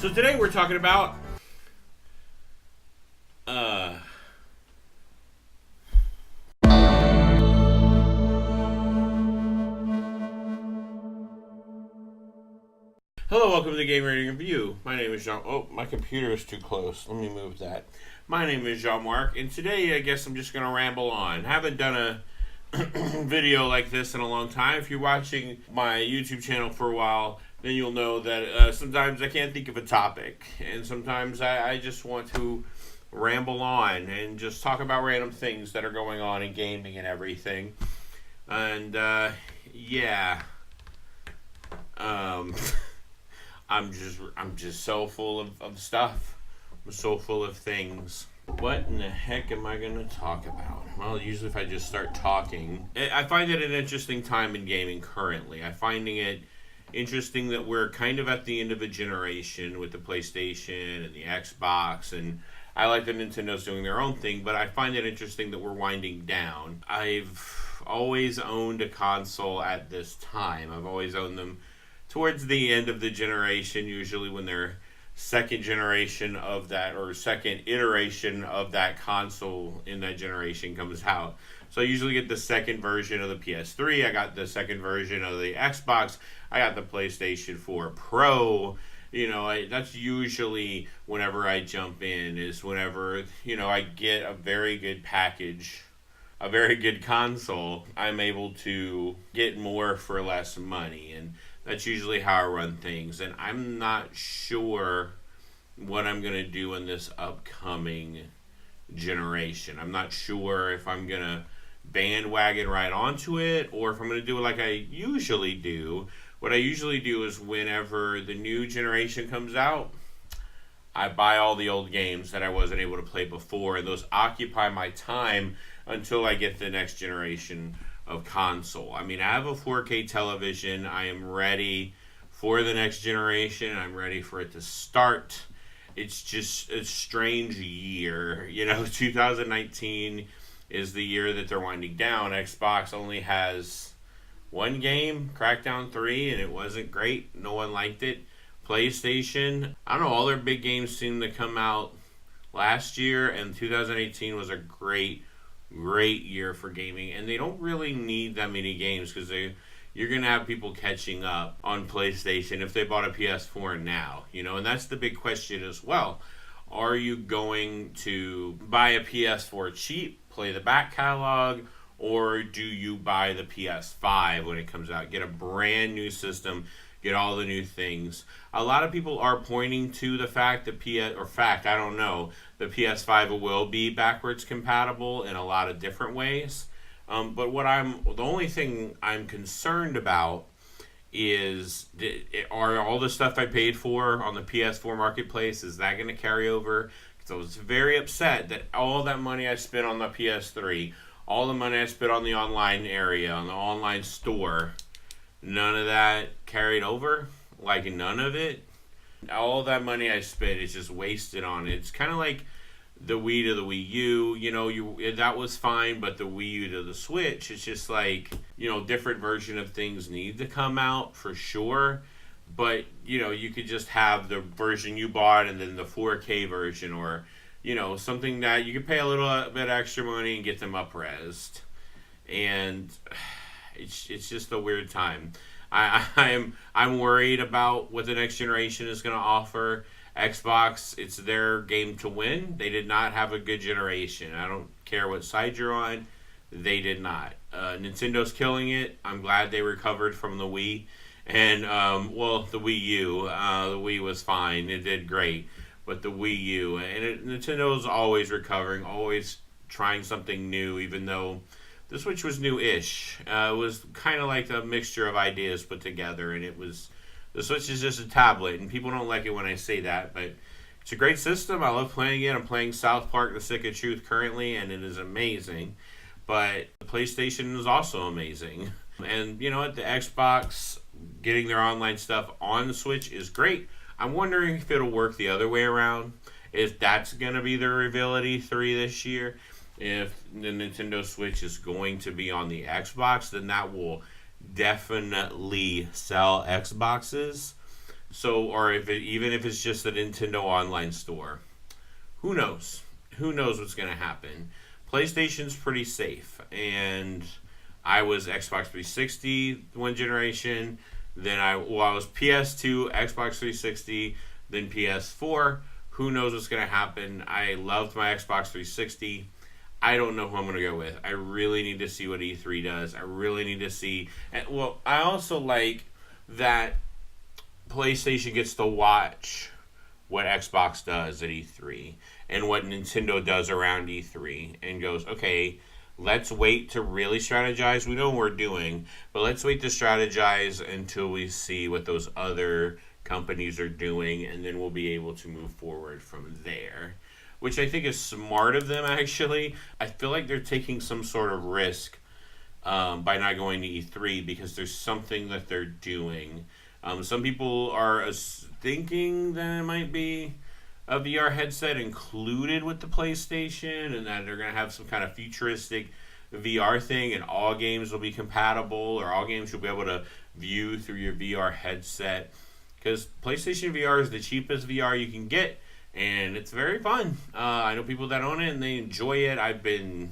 So today we're talking about uh hello, welcome to the Game Rating Review. My name is Jean. Oh, my computer is too close. Let me move that. My name is Jean-Marc, and today I guess I'm just gonna ramble on. Haven't done a video like this in a long time. If you're watching my YouTube channel for a while, then you'll know that sometimes I can't think of a topic, and sometimes I just want to ramble on and just talk about random things that are going on in gaming and everything. And yeah, um, I'm just so full of stuff. I'm so full of things. What in the heck am I going to talk about? Well, usually if I just start talking, I find it an interesting time in gaming currently. I'm finding it interesting that we're kind of at the end of a generation with the PlayStation and the Xbox, and I like that Nintendo's doing their own thing, but I find it interesting that we're winding down. I've always owned a console at this time. I've always owned them towards the end of the generation, usually when they're second generation of that or second iteration of that console in that generation comes out. So I usually get the second version of the PS3, I got the second version of the Xbox, I got the PlayStation 4 Pro. That's usually whenever I jump in, is whenever, I get a very good package, a very good console, I'm able to get more for less money. And that's usually how I run things. And I'm not sure what I'm going to do in this upcoming generation. I'm not sure if I'm going to bandwagon right onto it or if I'm going to do it like I usually do. What I usually do is whenever the new generation comes out, I buy all the old games that I wasn't able to play before, and those occupy my time until I get the next generation of console. I mean, I have a 4K television. I am ready for the next generation. I'm ready for it to start. It's just a strange year. 2019 is the year that they're winding down. Xbox only has one game, Crackdown 3, and it wasn't great. No one liked it. PlayStation, I don't know, all their big games seemed to come out last year, and 2018 was a great year for gaming, and they don't really need that many games because you're going to have people catching up on PlayStation if they bought a PS4 now, and that's the big question as well. Are you going to buy a PS4 cheap, play the back catalog, or do you buy the PS5 when it comes out, get a brand new system, get all the new things? A lot of people are pointing to the fact that I don't know, the PS5 will be backwards compatible in a lot of different ways. But the only thing I'm concerned about is, are all the stuff I paid for on the PS4 marketplace, is that going to carry over? Because I was very upset that all that money I spent on the PS3, all the money I spent on the online area, on the online store, none of that carried over. Like, none of it. All that money I spent is just wasted on it. It's kind of like the Wii to the Wii U. That was fine, but the Wii U to the Switch, it's just like, different version of things need to come out for sure. But, you could just have the version you bought and then the 4K version, or, something that you could pay a little bit extra money and get them up-resed. And it's just a weird time. I'm worried about what the next generation is going to offer. Xbox, it's their game to win. They did not have a good generation. I don't care what side you're on. They did not. Nintendo's killing it. I'm glad they recovered from the Wii. And, the Wii U. The Wii was fine. It did great. But the Wii U. And Nintendo's always recovering, always trying something new, even though the Switch was new-ish. It was kind of like a mixture of ideas put together, and the Switch is just a tablet, and people don't like it when I say that, but it's a great system. I love playing it. I'm playing South Park: The Stick of Truth currently, and it is amazing. But the PlayStation is also amazing. And you know what? The Xbox getting their online stuff on the Switch is great. I'm wondering if it'll work the other way around. If that's going to be the reveal at E3 this year. If the Nintendo Switch is going to be on the Xbox, then that will definitely sell Xboxes. So, or even if it's just the Nintendo Online Store, who knows? Who knows what's going to happen? PlayStation's pretty safe, and I was Xbox 360 one generation. Then I was PS2, Xbox 360, then PS4. Who knows what's going to happen? I loved my Xbox 360. I don't know who I'm going to go with. I really need to see what E3 does. I really need to see. Well, I also like that PlayStation gets to watch what Xbox does at E3 and what Nintendo does around E3 and goes, okay, let's wait to really strategize. We know what we're doing, but let's wait to strategize until we see what those other companies are doing, and then we'll be able to move forward from there. Which I think is smart of them, actually. I feel like they're taking some sort of risk by not going to E3 because there's something that they're doing. Some people are thinking that it might be a VR headset included with the PlayStation and that they're going to have some kind of futuristic VR thing and all games will be compatible or all games you'll be able to view through your VR headset. Because PlayStation VR is the cheapest VR you can get and it's very fun. I know people that own it and they enjoy it. I've been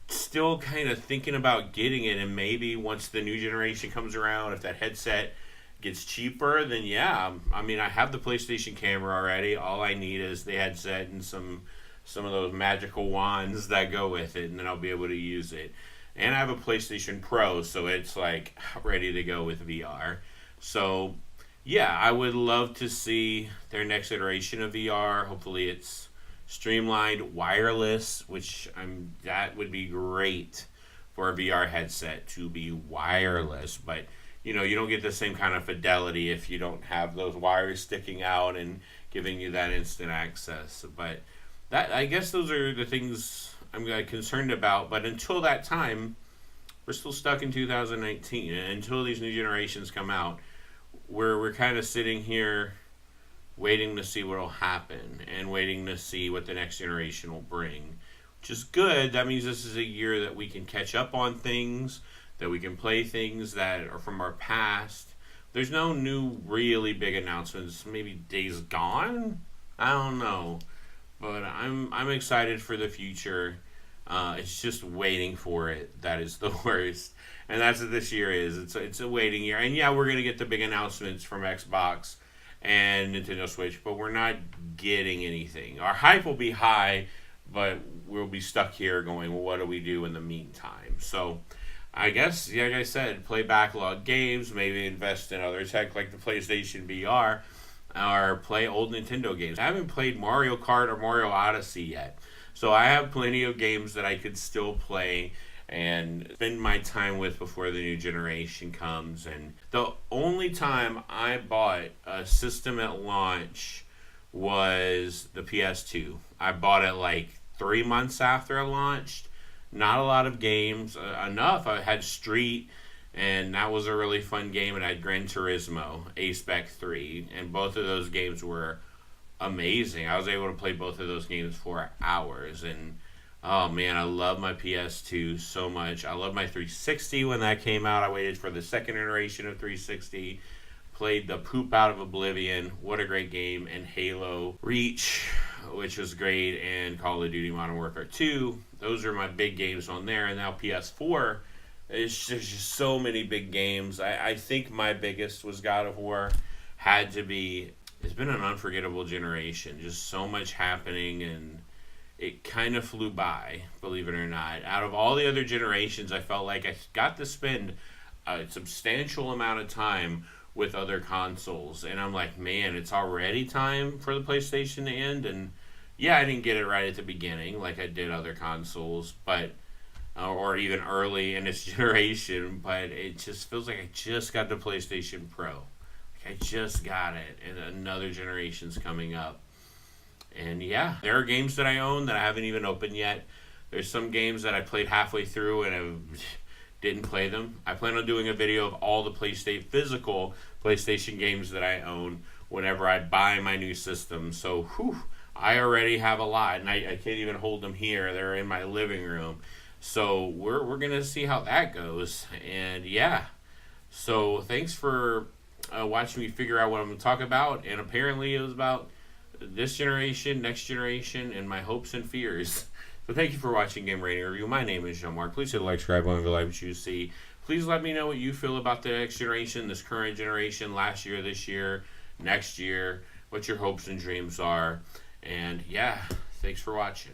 still kind of thinking about getting it, and maybe once the new generation comes around, if that headset gets cheaper, then yeah. I mean, I have the PlayStation camera already. All I need is the headset and some of those magical wands that go with it, and then I'll be able to use it. And I have a PlayStation Pro, so it's like ready to go with VR. So yeah, I would love to see their next iteration of VR. Hopefully it's streamlined, wireless, which that would be great for a VR headset to be wireless. But you know, you don't get the same kind of fidelity if you don't have those wires sticking out and giving you that instant access. But that, I guess those are the things I'm concerned about. But until that time, we're still stuck in 2019. And until these new generations come out, we're kind of sitting here waiting to see what will happen and waiting to see what the next generation will bring, which is good. That means this is a year that we can catch up on things, that we can play things that are from our past. There's no new really big announcements. Maybe Days Gone? I don't know. But I'm excited for the future. It's just waiting for it that is the worst. And that's what this year is. It's a waiting year. And yeah, we're going to get the big announcements from Xbox and Nintendo Switch, but we're not getting anything. Our hype will be high, but we'll be stuck here going, well, what do we do in the meantime? So I guess, like I said, play backlog games, maybe invest in other tech like the PlayStation VR, or play old Nintendo games. I haven't played Mario Kart or Mario Odyssey yet, so I have plenty of games that I could still play and spend my time with before the new generation comes. And the only time I bought a system at launch was the PS2. I bought it like 3 months after it launched. Not a lot of games, enough. I had Street, and that was a really fun game, and I had Gran Turismo, A-Spec 3, and both of those games were amazing. I was able to play both of those games for hours, and oh man, I love my PS2 so much. I love my 360 when that came out. I waited for the second iteration of 360. Played the poop out of Oblivion. What a great game. And Halo Reach, which was great. And Call of Duty Modern Warfare 2. Those are my big games on there. And now PS4. There's just so many big games. I think my biggest was God of War. Had to be. It's been an unforgettable generation. Just so much happening, and it kind of flew by, believe it or not. Out of all the other generations, I felt like I got to spend a substantial amount of time with other consoles. And I'm like, man, it's already time for the PlayStation to end. And yeah, I didn't get it right at the beginning like I did other consoles, but or even early in its generation. But it just feels like I just got the PlayStation Pro. Like I just got it, and another generation's coming up. And yeah, there are games that I own that I haven't even opened yet. There's some games that I played halfway through and I didn't play them. I plan on doing a video of all the physical PlayStation games that I own whenever I buy my new system. So, I already have a lot, and I can't even hold them here. They're in my living room. So we're gonna see how that goes. And yeah, so thanks for watching me figure out what I'm going to talk about. And apparently it was about this generation, next generation, and my hopes and fears. So thank you for watching Game Rating Review. My name is Jean-Marc. Please hit like, subscribe, and like what you see. Please let me know what you feel about the next generation, this current generation, last year, this year, next year, what your hopes and dreams are. And yeah, thanks for watching.